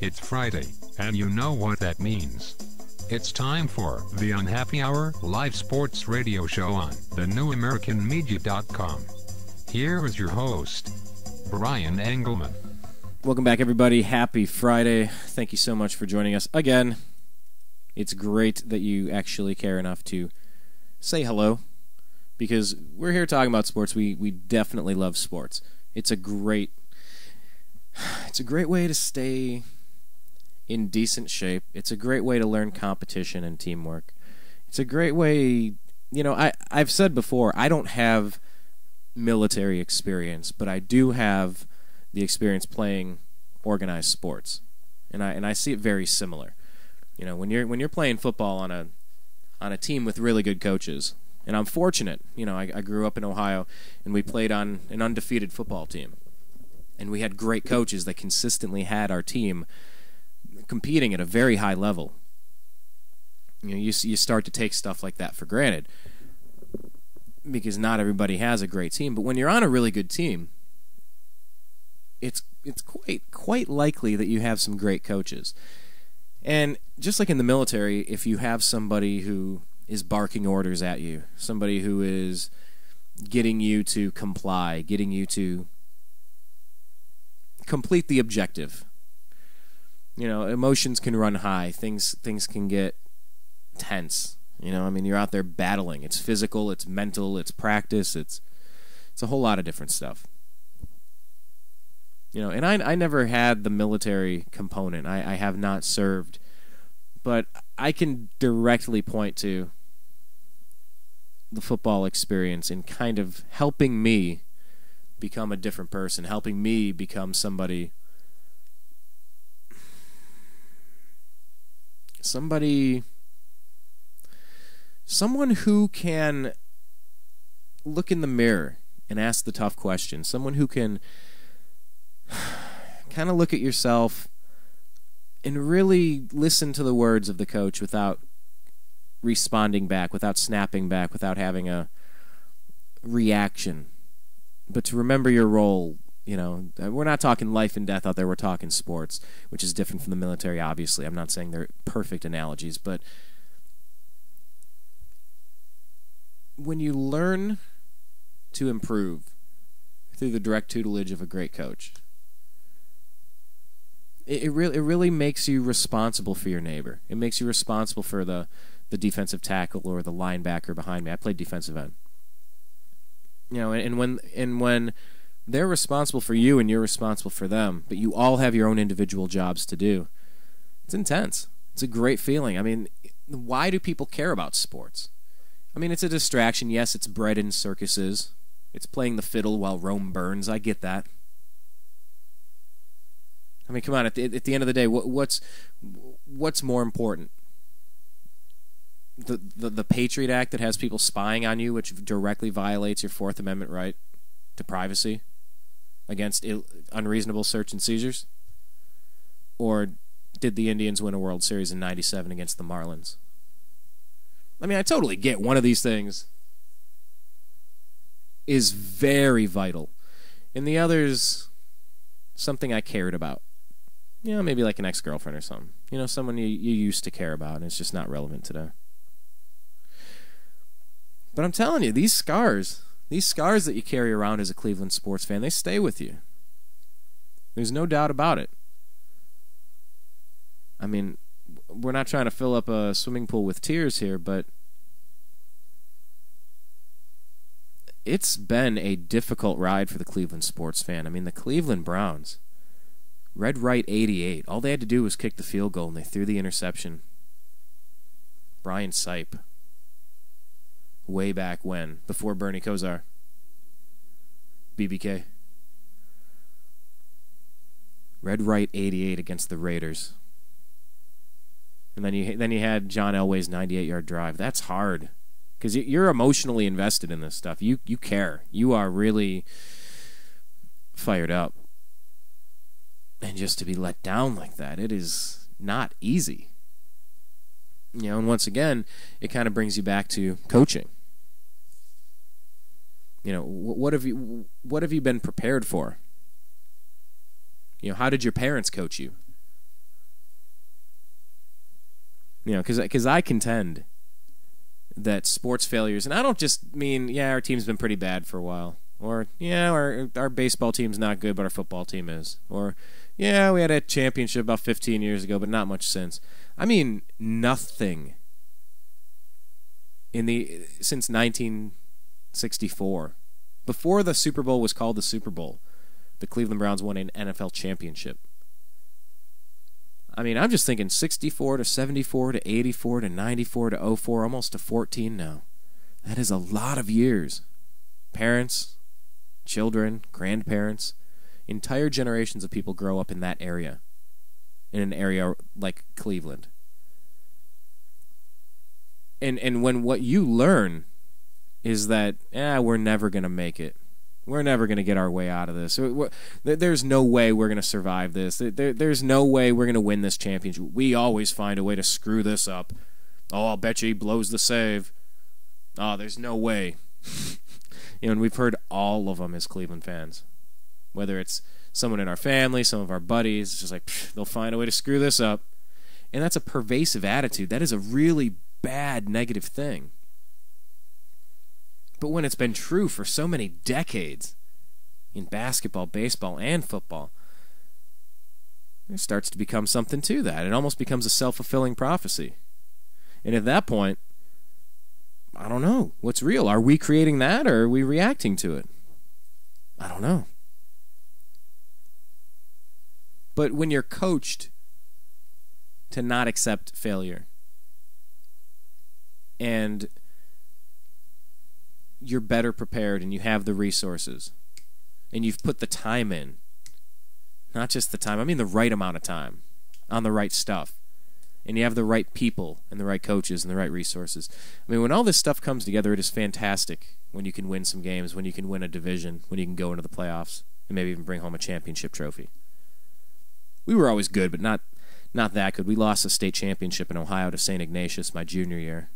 It's Friday, and you know what that means. It's time for the Unhappy Hour live sports radio show on thenewamericanmedia.com. Here is your host, Brian Engelman. Welcome back, everybody. Happy Friday. Thank you so much for joining us again. It's great that you actually care enough to say hello, because we're here talking about sports. We definitely love sports. It's a great way to stay in decent shape. It's a great way to learn competition and teamwork. It's a great way, I've said before, I don't have military experience, but I do have the experience playing organized sports. And I see it very similar. When you're playing football on a team with really good coaches, and I'm fortunate, I grew up in Ohio, and we played on an undefeated football team. And we had great coaches that consistently had our team competing at a very high level. You start to take stuff like that for granted because not everybody has a great team. But when you're on a really good team, it's quite likely that you have some great coaches. And just like in the military, if you have somebody who is barking orders at you, somebody who is getting you to comply, getting you to complete the objective, emotions can run high. Things can get tense. You're out there battling. It's physical, it's mental, it's practice, it's a whole lot of different stuff. And I never had the military component. I have not served. But I can directly point to the football experience in kind of helping me become a different person, helping me become someone who can look in the mirror and ask the tough questions, someone who can kind of look at yourself and really listen to the words of the coach without responding back, without snapping back, without having a reaction, but to remember your role. We're not talking life and death out there. We're talking sports, which is different from the military, obviously. I'm not saying they're perfect analogies, but when you learn to improve through the direct tutelage of a great coach, it really makes you responsible for your neighbor. It makes you responsible for the defensive tackle or the linebacker behind me. I played defensive end. And when they're responsible for you and you're responsible for them, but you all have your own individual jobs to do, it's intense. It's a great feeling. Why do people care about sports? It's a distraction. Yes, it's bred in circuses. It's playing the fiddle while Rome burns. I get that. Come on. At the end of the day, what's more important? The Patriot Act that has people spying on you, which directly violates your Fourth Amendment right to privacy against unreasonable search and seizures? Or did the Indians win a World Series in '97 against the Marlins? I totally get one of these things is very vital, and the other's something I cared about. Maybe like an ex-girlfriend or something. Someone you used to care about, and it's just not relevant today. But I'm telling you, these scars that you carry around as a Cleveland sports fan, they stay with you. There's no doubt about it. We're not trying to fill up a swimming pool with tears here, but it's been a difficult ride for the Cleveland sports fan. The Cleveland Browns, red right 88. All they had to do was kick the field goal, and they threw the interception. Brian Sipe. Way back when, before Bernie Kosar. BBK. Red right 88 against the Raiders. And then you had John Elway's 98-yard drive. That's hard. Because you're emotionally invested in this stuff. You care. You are really fired up. And just to be let down like that, it is not easy. And once again, it kind of brings you back to coaching. What have you been prepared for? How did your parents coach you? You know, because I contend that sports failures, and I don't just mean, yeah, our team's been pretty bad for a while, or, yeah, our baseball team's not good, but our football team is, or, yeah, we had a championship about 15 years ago, but not much since. I mean, nothing since 1964. Before the Super Bowl was called the Super Bowl, the Cleveland Browns won an NFL championship. I mean, I'm just thinking 64 to 74 to 84 to 94 to 04, almost to 14 now. That is a lot of years. Parents, children, grandparents, entire generations of people grow up in that area, in an area like Cleveland. And when what you learn is that, we're never going to make it. We're never going to get our way out of this. There's no way we're going to survive this. There's no way we're going to win this championship. We always find a way to screw this up. Oh, I'll bet you he blows the save. Oh, there's no way. And we've heard all of them as Cleveland fans. Whether it's someone in our family, some of our buddies, it's just like, they'll find a way to screw this up. And that's a pervasive attitude. That is a really bad, negative thing. But when it's been true for so many decades in basketball, baseball, and football, there starts to become something to that. It almost becomes a self-fulfilling prophecy. And at that point, I don't know. What's real? Are we creating that, or are we reacting to it? I don't know. But when you're coached to not accept failure, and you're better prepared and you have the resources and you've put the time in, not just the time, I mean the right amount of time on the right stuff, and you have the right people and the right coaches and the right resources. I mean, when all this stuff comes together, it is fantastic when you can win some games, when you can win a division, when you can go into the playoffs and maybe even bring home a championship trophy. We were always good, but not that good. We lost a state championship in Ohio to St. Ignatius my junior year.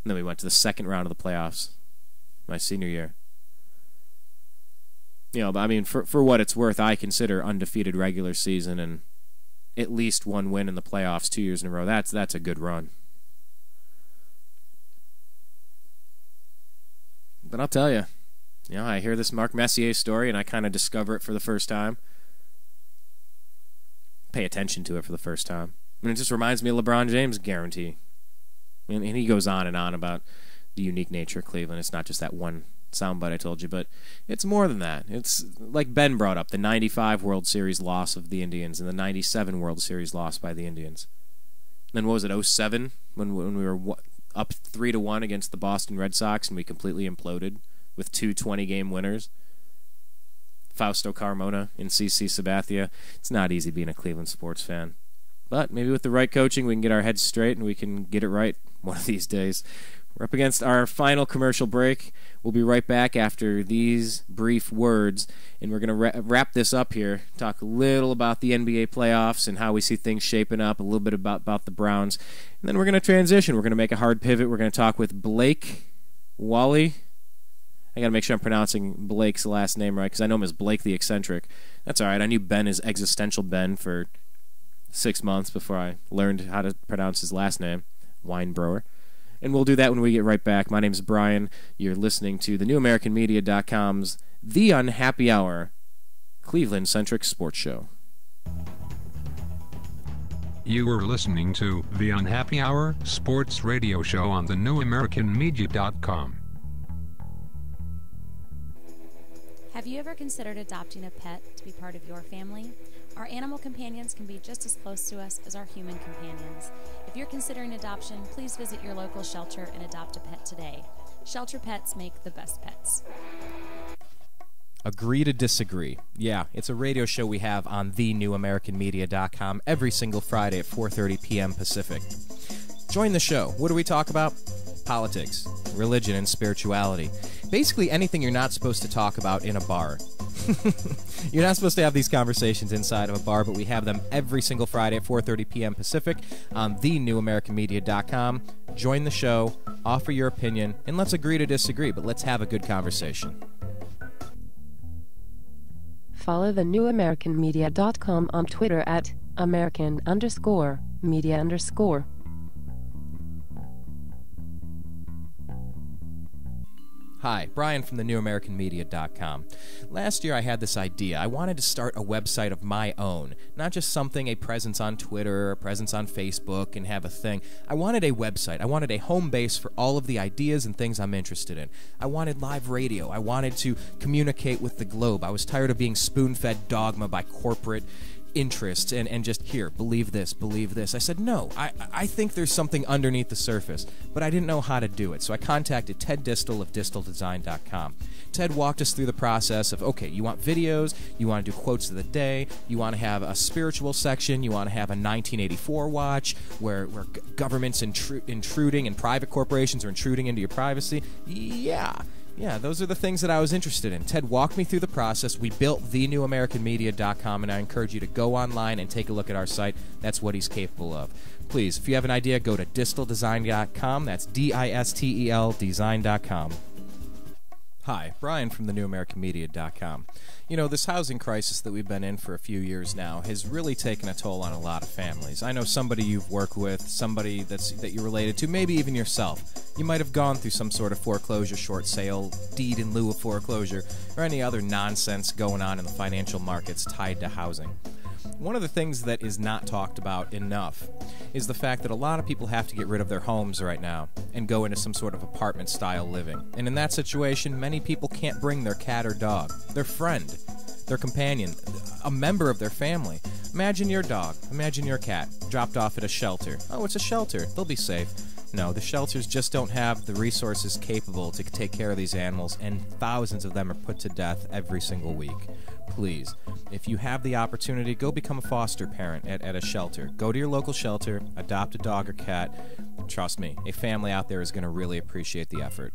And then we went to the second round of the playoffs my senior year. You know, but I mean, for what it's worth, I consider undefeated regular season and at least one win in the playoffs 2 years in a row. That's a good run. But I'll tell you, I hear this Mark Messier story and I kind of discover it for the first time. Pay attention to it for the first time. And it just reminds me of LeBron James' guarantee. And he goes on and on about the unique nature of Cleveland. It's not just that one soundbite I told you, but it's more than that. It's like Ben brought up, the 95 World Series loss of the Indians and the 97 World Series loss by the Indians. And then what was it, 07, when we were up 3-1 against the Boston Red Sox and we completely imploded with 2 20-game winners? Fausto Carmona and CC Sabathia. It's not easy being a Cleveland sports fan. But maybe with the right coaching, we can get our heads straight and we can get it right one of these days. We're up against our final commercial break. We'll be right back after these brief words, and we're going to wrap this up here, talk a little about the NBA playoffs and how we see things shaping up, a little bit about the Browns, and then we're going to transition. We're going to make a hard pivot. We're going to talk with Blake Wally. I got to make sure I'm pronouncing Blake's last name right, because I know him as Blake the Eccentric. That's all right. I knew Ben as Existential Ben for 6 months before I learned how to pronounce his last name, Weinbrower. And we'll do that when we get right back. My name's Brian. You're listening to thenewamericanmedia.com's The Unhappy Hour, Cleveland-centric sports show. You were listening to The Unhappy Hour sports radio show on thenewamericanmedia.com. Have you ever considered adopting a pet to be part of your family? Our animal companions can be just as close to us as our human companions. If you're considering adoption, please visit your local shelter and adopt a pet today. Shelter pets make the best pets. Agree to disagree. Yeah, it's a radio show we have on thenewamericanmedia.com every single Friday at 4:30 p.m. Pacific. Join the show. What do we talk about? Politics, religion, and spirituality. Basically anything you're not supposed to talk about in a bar. You're not supposed to have these conversations inside of a bar, but we have them every single Friday at 4:30 p.m. Pacific on thenewamericanmedia.com. Join the show, offer your opinion, and let's agree to disagree, but let's have a good conversation. Follow thenewamericanmedia.com on Twitter at American_media_. Hi, Brian from thenewamericanmedia.com. Last year I had this idea. I wanted to start a website of my own, not just something, a presence on Twitter, a presence on Facebook, and have a thing. I wanted a website. I wanted a home base for all of the ideas and things I'm interested in. I wanted live radio. I wanted to communicate with the globe. I was tired of being spoon-fed dogma by corporate interest and just, here, believe this, believe this. I said, no, I think there's something underneath the surface, but I didn't know how to do it. So I contacted Ted Distel of disteldesign.com. Ted walked us through the process of, okay, you want videos, you want to do quotes of the day, you want to have a spiritual section, you want to have a 1984 watch where government's intruding and private corporations are intruding into your privacy. Yeah, those are the things that I was interested in. Ted walked me through the process. We built thenewamericanmedia.com, and I encourage you to go online and take a look at our site. That's what he's capable of. Please, if you have an idea, go to disteldesign.com. That's DISTEL design.com. Hi, Brian from thenewamericanmedia.com. You know, this housing crisis that we've been in for a few years now has really taken a toll on a lot of families. I know somebody you've worked with, somebody that you're related to, maybe even yourself. You might have gone through some sort of foreclosure, short sale, deed in lieu of foreclosure, or any other nonsense going on in the financial markets tied to housing. One of the things that is not talked about enough is the fact that a lot of people have to get rid of their homes right now and go into some sort of apartment-style living. And in that situation, many people can't bring their cat or dog, their friend, their companion, a member of their family. Imagine your dog, imagine your cat, dropped off at a shelter. Oh, it's a shelter. They'll be safe. No, the shelters just don't have the resources capable to take care of these animals, and thousands of them are put to death every single week. Please, if you have the opportunity, go become a foster parent at a shelter. Go to your local shelter, adopt a dog or cat. Trust me, a family out there is going to really appreciate the effort.